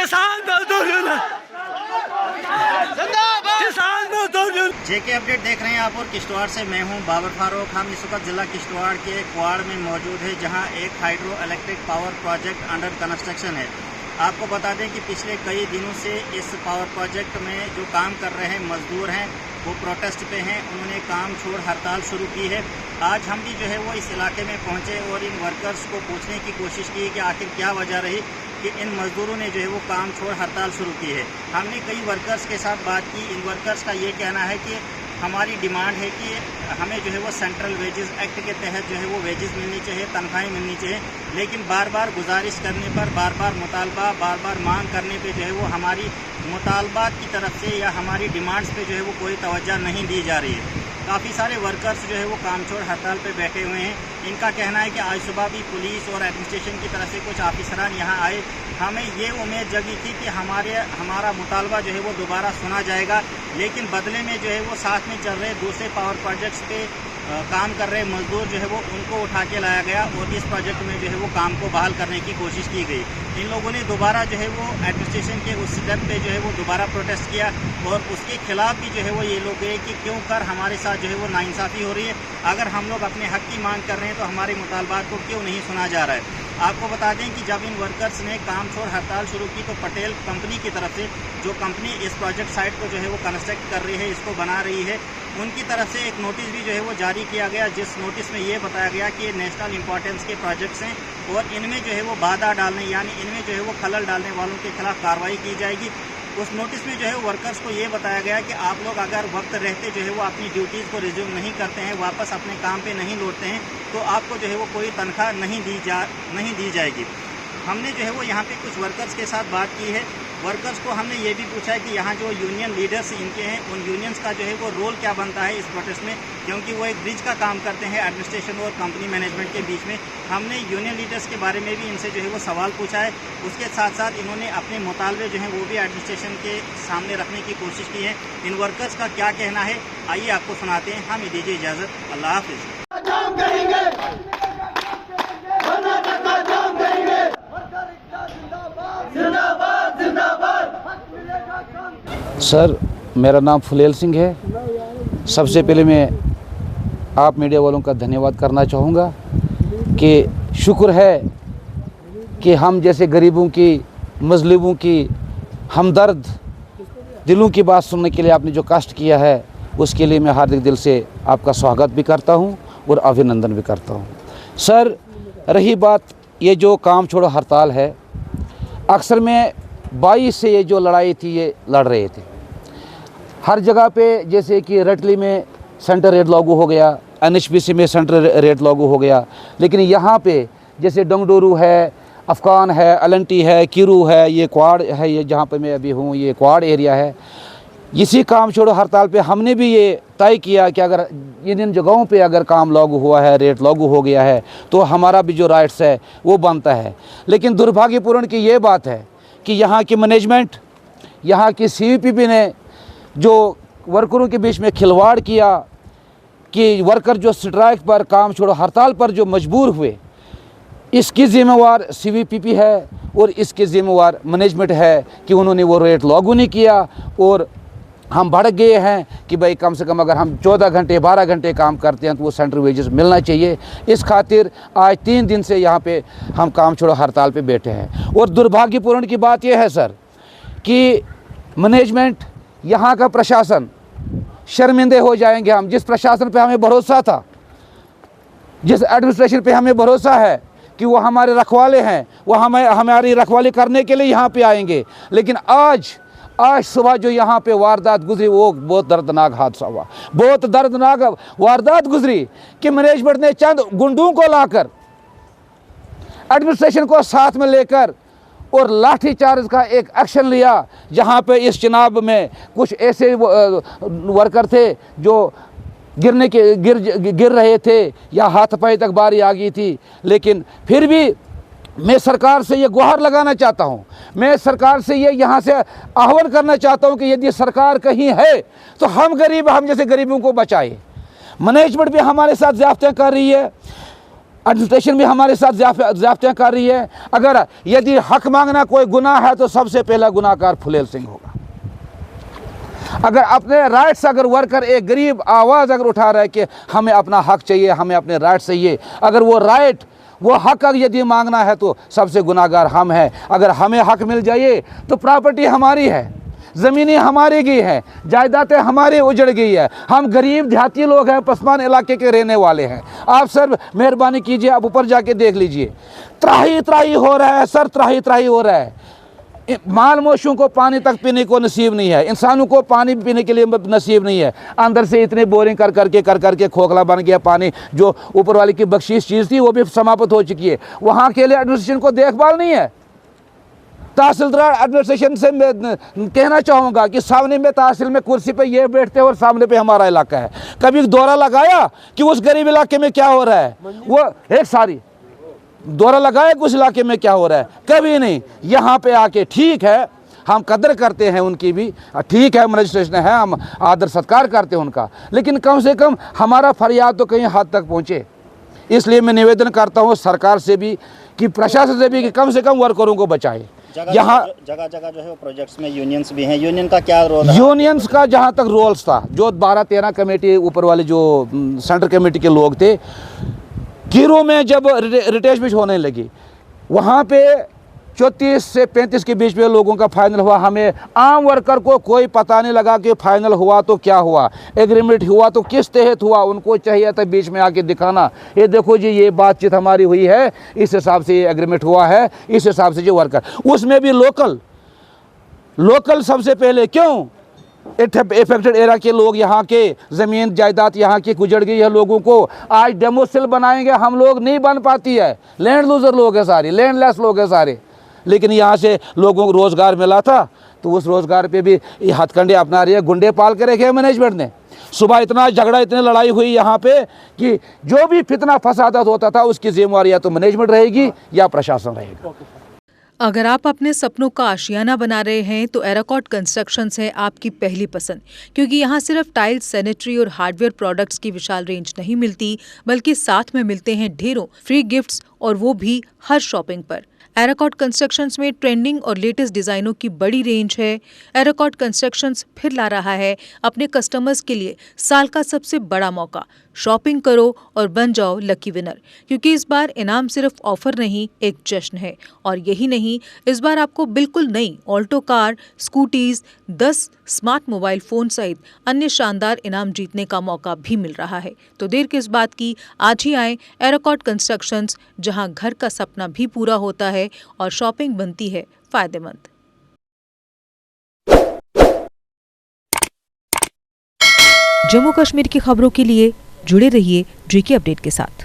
किसान मजदूर जेके अपडेट देख रहे हैं आप और किश्तवाड़ से मैं हूं बाबर फारूक। हम इस वक्त जिला किश्तवाड़ के क्वाड़ में मौजूद है जहां एक hydro electric power project under construction है। आपको बता दें कि पिछले कई दिनों से इस पावर प्रोजेक्ट में जो काम कर रहे हैं मजदूर हैं वो प्रोटेस्ट पे हैं, उन्होंने काम छोड़ हड़ताल शुरू की है। आज हम भी जो है वो इस इलाके में पहुंचे और इन वर्कर्स को पूछने की कोशिश की कि आखिर क्या वजह रही कि इन मजदूरों ने जो है वो काम छोड़ हड़ताल शुरू की है। हमने कई वर्कर्स के साथ बात की। इन वर्कर्स का ये कहना है कि हमारी डिमांड है कि हमें जो है वो सेंट्रल वेजेस एक्ट के तहत जो है वो वेजेस मिलनी चाहिए, तनख्वाहें मिलनी चाहिए, लेकिन बार बार गुजारिश करने पर, बार बार मुतालबा, बार बार मांग करने पे जो है वो हमारी मुतालबात की तरफ से या हमारी डिमांड्स पे जो है वो कोई तवज्जो नहीं दी जा रही है। काफ़ी सारे वर्कर्स जो है वो काम छोड़ हड़ताल पे बैठे हुए हैं। इनका कहना है कि आज सुबह भी पुलिस और एडमिनिस्ट्रेशन की तरफ से कुछ ऑफिसरान यहाँ आए। हमें ये उम्मीद जगी थी कि हमारा मुतालबा जो है वो दोबारा सुना जाएगा, लेकिन बदले में जो है वो साथ में चल रहे दूसरे पावर प्रोजेक्ट्स पे काम कर रहे मजदूर जो है वो उनको उठा के लाया गया और इस प्रोजेक्ट में जो है वो काम को बहाल करने की कोशिश की गई। इन लोगों ने दोबारा जो है वो एडमिनिस्ट्रेशन के उस स्टेप पे जो है वो दोबारा प्रोटेस्ट किया और उसके खिलाफ भी जो है वो ये लोग गए कि क्यों कर हमारे साथ जो है वो नाइंसाफ़ी हो रही है। अगर हम लोग अपने हक की मांग कर रहे हैं तो हमारे मुतालबात को क्यों नहीं सुना जा रहा है। आपको बता दें कि जब इन वर्कर्स ने काम छोड़ हड़ताल शुरू की तो पटेल कंपनी की तरफ से, जो कंपनी इस प्रोजेक्ट साइट को जो है वो कंस्ट्रक्ट कर रही है, इसको बना रही है, उनकी तरफ से एक नोटिस भी जो है वो जारी किया गया, जिस नोटिस में ये बताया गया कि ये नेशनल इंपॉर्टेंस के प्रोजेक्ट्स हैं और इनमें जो है वो बाधा डालने यानी इनमें जो है वो खलल डालने वालों के खिलाफ कार्रवाई की जाएगी। उस नोटिस में जो है वर्कर्स को ये बताया गया कि आप लोग अगर वक्त रहते जो है वो अपनी ड्यूटीज़ को रिज्यूम नहीं करते हैं, वापस अपने काम पे नहीं लौटते हैं, तो आपको जो है वो कोई तनख्वाह नहीं दी जाएगी। हमने जो है वो यहाँ पे कुछ वर्कर्स के साथ बात की है। वर्कर्स को हमने ये भी पूछा है कि यहाँ जो यूनियन लीडर्स इनके हैं, उन यूनियंस का जो है वो रोल क्या बनता है इस प्रोटेस्ट में, क्योंकि वो एक ब्रिज का काम करते हैं एडमिनिस्ट्रेशन और कंपनी मैनेजमेंट के बीच में। हमने यूनियन लीडर्स के बारे में भी इनसे जो है वो सवाल पूछा है। उसके साथ साथ इन्होंने अपने मुतालबे जो हैं वो भी एडमिनिस्ट्रेशन के सामने रखने की कोशिश की है। इन वर्कर्स का क्या कहना है आइए आपको सुनाते हैं। हमें दीजिए इजाज़त। अल्लाह हाफिज़। सर, मेरा नाम फुलेल सिंह है। सबसे पहले मैं आप मीडिया वालों का धन्यवाद करना चाहूँगा कि शुक्र है कि हम जैसे गरीबों की, मजलूमों की हमदर्द दिलों की बात सुनने के लिए आपने जो कष्ट किया है, उसके लिए मैं हार्दिक दिल से आपका स्वागत भी करता हूँ और अभिनंदन भी करता हूँ। सर, रही बात ये जो काम छोड़ो हड़ताल है, अक्सर में 22 से ये जो लड़ाई थी ये लड़ रहे थे हर जगह पे। जैसे कि रटली में सेंटर रेट लागू हो गया, NHPC में सेंटर रेट लागू हो गया, लेकिन यहाँ पे जैसे डंगडोरू है, अफगान है, अलंटी है, किरू है, ये क्वाड है, ये जहाँ पे मैं अभी हूँ ये क्वाड एरिया है। इसी काम छोड़ो हड़ताल पे हमने भी ये तय किया कि अगर इन जगहों पे अगर काम लागू हुआ है, रेट लागू हो गया है, तो हमारा भी जो राइट्स है वो बनता है। लेकिन दुर्भाग्यपूर्ण की ये बात है कि यहाँ की मैनेजमेंट, यहाँ की CVPP ने जो वर्करों के बीच में खिलवाड़ किया कि वर्कर जो स्ट्राइक पर, काम छोड़ो हड़ताल पर जो मजबूर हुए, इसकी ज़िम्मेवार CVPP है और इसके ज़िम्मेवार मैनेजमेंट है कि उन्होंने वो रेट लागू नहीं किया। और हम भड़क गए हैं कि भाई कम से कम अगर हम 14 घंटे 12 घंटे काम करते हैं तो वो सेंट्रल वेजेस मिलना चाहिए। इस खातिर आज 3 दिन से यहाँ पे हम काम छोड़ो हड़ताल पे बैठे हैं। और दुर्भाग्यपूर्ण की बात यह है सर कि मैनेजमेंट, यहाँ का प्रशासन शर्मिंदे हो जाएंगे हम। जिस प्रशासन पे हमें भरोसा था, जिस एडमिनिस्ट्रेशन पे हमें भरोसा है कि वो हमारे रखवाले हैं, वो हमारी रखवाली करने के लिए यहाँ पे आएंगे, लेकिन आज सुबह जो यहाँ पे वारदात गुजरी वो बहुत दर्दनाक हादसा हुआ, बहुत दर्दनाक वारदात गुजरी कि मैनेजमेंट ने चंद गुंडों को लाकर, एडमिनिस्ट्रेशन को साथ में लेकर और लाठी चार्ज का एक एक्शन लिया, जहाँ पे इस चुनाव में कुछ ऐसे वर्कर थे जो गिर रहे थे या हाथ पाई तक बारी आ गई थी। लेकिन फिर भी मैं सरकार से ये गुहार लगाना चाहता हूँ, मैं सरकार से ये यहाँ से आह्वान करना चाहता हूँ कि यदि सरकार कहीं है तो हम जैसे गरीबों को बचाए। मैनेजमेंट भी हमारे साथ ज़्यादतियाँ कर रही है। एडमिनिस्ट्रेशन भी हमारे साथ ज़्यादतियाँ कर रही है। अगर यदि हक मांगना कोई गुनाह है तो सबसे पहला गुनाहगार फुलेल सिंह होगा। अगर अपने राइट्स, अगर वर्कर एक गरीब आवाज़ अगर उठा रहा है कि हमें अपना हक चाहिए, हमें अपने राइट्स चाहिए, अगर वो राइट, वो हक अगर यदि मांगना है तो सबसे गुनाहगार हम हैं। अगर हमें हक मिल जाए तो प्रॉपर्टी हमारी है, ज़मीनें हमारी गई हैं, जायदादें हमारी उजड़ गई है। हम गरीब देहाती लोग हैं, पसमान इलाके के रहने वाले हैं। आप सर मेहरबानी कीजिए, आप ऊपर जाके देख लीजिए, त्राही त्राही हो रहा है सर, त्राही त्राही हो रहा है। माल मोशों को पानी तक पीने को नसीब नहीं है, इंसानों को पानी पीने के लिए नसीब नहीं है। अंदर से इतने बोरिंग कर करके खोखला बन गया पानी। जो ऊपर वाले की बख्शीश चीज़ थी वो भी समाप्त हो चुकी है। वहाँ के लिए एडमिनिस्ट्रेशन को देखभाल नहीं है। तहसीलदार एडमिनिस्ट्रेशन से मैं कहना चाहूँगा कि सामने में तहसील में कुर्सी पे ये बैठते हैं और सामने पे हमारा इलाका है। कभी दौरा लगाया कि उस गरीब इलाके में क्या हो रहा है? वो एक सारी दौरा लगाया कि उस इलाके में क्या हो रहा है? कभी नहीं। यहाँ पे आके ठीक है, हम कदर करते हैं उनकी भी, ठीक है मजिस्ट्रेशन है, हम आदर सत्कार करते हैं उनका, लेकिन कम से कम हमारा फरियाद तो कहीं हद तक पहुँचे। इसलिए मैं निवेदन करता हूँ सरकार से भी कि प्रशासन से भी कि कम से कम वर्करों को बचाए। यहाँ जगह जगह जो है वो प्रोजेक्ट्स में यूनियंस भी हैं, यूनियन का क्या रोल है? यूनियंस का जहाँ तक रोल्स था, जो 12-13 कमेटी ऊपर वाले जो सेंट्रल कमेटी के लोग थे, कीरों में जब रिटेशमेंट होने लगी, वहाँ पे 34 से 35 के बीच में लोगों का फाइनल हुआ। हमें आम वर्कर को कोई पता नहीं लगा कि फाइनल हुआ तो क्या हुआ, एग्रीमेंट हुआ तो किस तहत हुआ। उनको चाहिए था बीच में आके दिखाना, ये देखो जी ये बातचीत हमारी हुई है, इस हिसाब से ये एग्रीमेंट हुआ है, इस हिसाब से जो वर्कर, उसमें भी लोकल सबसे पहले। क्यों? इफेक्टेड एरिया के लोग, यहाँ के ज़मीन जायदाद यहाँ की गुजर गई है लोगों को। आज डेमो सेल बनाएंगे हम लोग, नहीं बन पाती है, लैंड लूजर लोग हैं सारे, लैंडलेस लोग हैं सारे। लेकिन यहाँ से लोगों को रोज़गार मिला था तो उस रोज़गार पे भी हथकंडे अपना रही है, गुंडे पाल के रखे मैनेजमेंट ने। सुबह इतना झगड़ा, इतनी लड़ाई हुई यहाँ पे कि जो भी फितना फसादात होता था उसकी जिम्मेवारी या तो मैनेजमेंट रहेगी या प्रशासन रहेगा। अगर आप अपने सपनों का आशियाना बना रहे हैं तो एराकॉट कंस्ट्रक्शंस है आपकी पहली पसंद, क्योंकि यहाँ सिर्फ टाइल्स, सैनिटरी और हार्डवेयर प्रोडक्ट्स की विशाल रेंज नहीं मिलती, बल्कि साथ में मिलते हैं ढेरों फ्री गिफ्ट्स, और वो भी हर शॉपिंग पर। एराकॉट कंस्ट्रक्शंस में ट्रेंडिंग और लेटेस्ट डिजाइनों की बड़ी रेंज है। एराकॉट कंस्ट्रक्शंस फिर ला रहा है अपने कस्टमर्स के लिए साल का सबसे बड़ा मौका। शॉपिंग करो और बन जाओ लकी विनर, क्योंकि इस बार इनाम सिर्फ ऑफर नहीं, एक जश्न है। और यही नहीं, इस बार आपको बिल्कुल नई Alto car, scooties, 10 smart mobile phone सहित अन्य शानदार इनाम जीतने का मौका भी मिल रहा है। तो देर किस बात की, आज ही आए एराकॉट कंस्ट्रक्शंस, जहां घर का सपना भी पूरा होता है और शॉपिंग बनती है फायदेमंद। जम्मू कश्मीर की खबरों के लिए जुड़े रहिए JK अपडेट के साथ।